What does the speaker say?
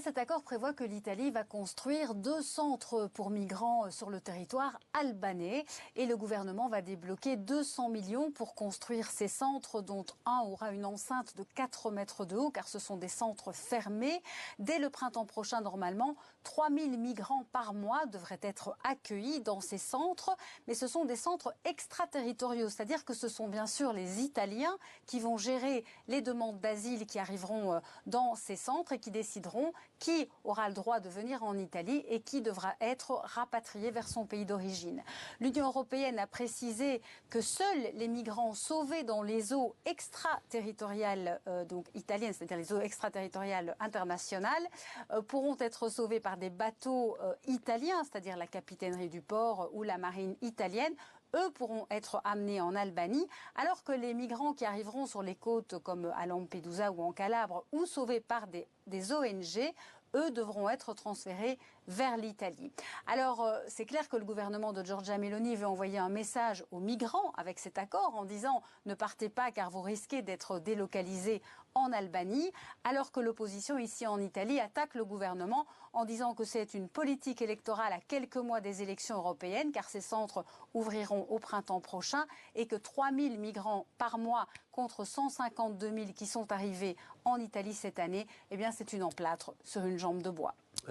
cet accord prévoit que l'Italie va construire 2 centres pour migrants sur le territoire albanais et le gouvernement va débloquer 200 millions pour construire ces centres, dont un aura une enceinte de 4 mètres de haut car ce sont des centres fermés. Dès le printemps prochain, normalement, 3000 migrants par mois devraient être accueillis dans ces centres, mais ce sont des centres extraterritoriaux, c'est-à-dire que ce sont bien sûr les Italiens qui vont gérer les demandes d'asile qui arriveront dans ces centres et qui décideront qui aura le droit de venir en Italie et qui devra être rapatrié vers son pays d'origine. L'Union européenne a précisé que seuls les migrants sauvés dans les eaux extraterritoriales donc italiennes, c'est-à-dire les eaux extraterritoriales internationales, pourront être sauvés par des bateaux italiens, c'est-à-dire la capitainerie du port ou la marine italienne. Eux pourront être amenés en Albanie, alors que les migrants qui arriveront sur les côtes comme à Lampedusa ou en Calabre ou sauvés par des ONG, eux devront être transférés vers l'Italie. Alors, c'est clair que le gouvernement de Giorgia Meloni veut envoyer un message aux migrants avec cet accord en disant « ne partez pas car vous risquez d'être délocalisés en Albanie », alors que l'opposition ici en Italie attaque le gouvernement en disant que c'est une politique électorale à quelques mois des élections européennes car ces centres ouvriront au printemps prochain et que 3000 migrants par mois contre 152 000 qui sont arrivés en Italie cette année, eh bien c'est une emplâtre sur une jambe de bois.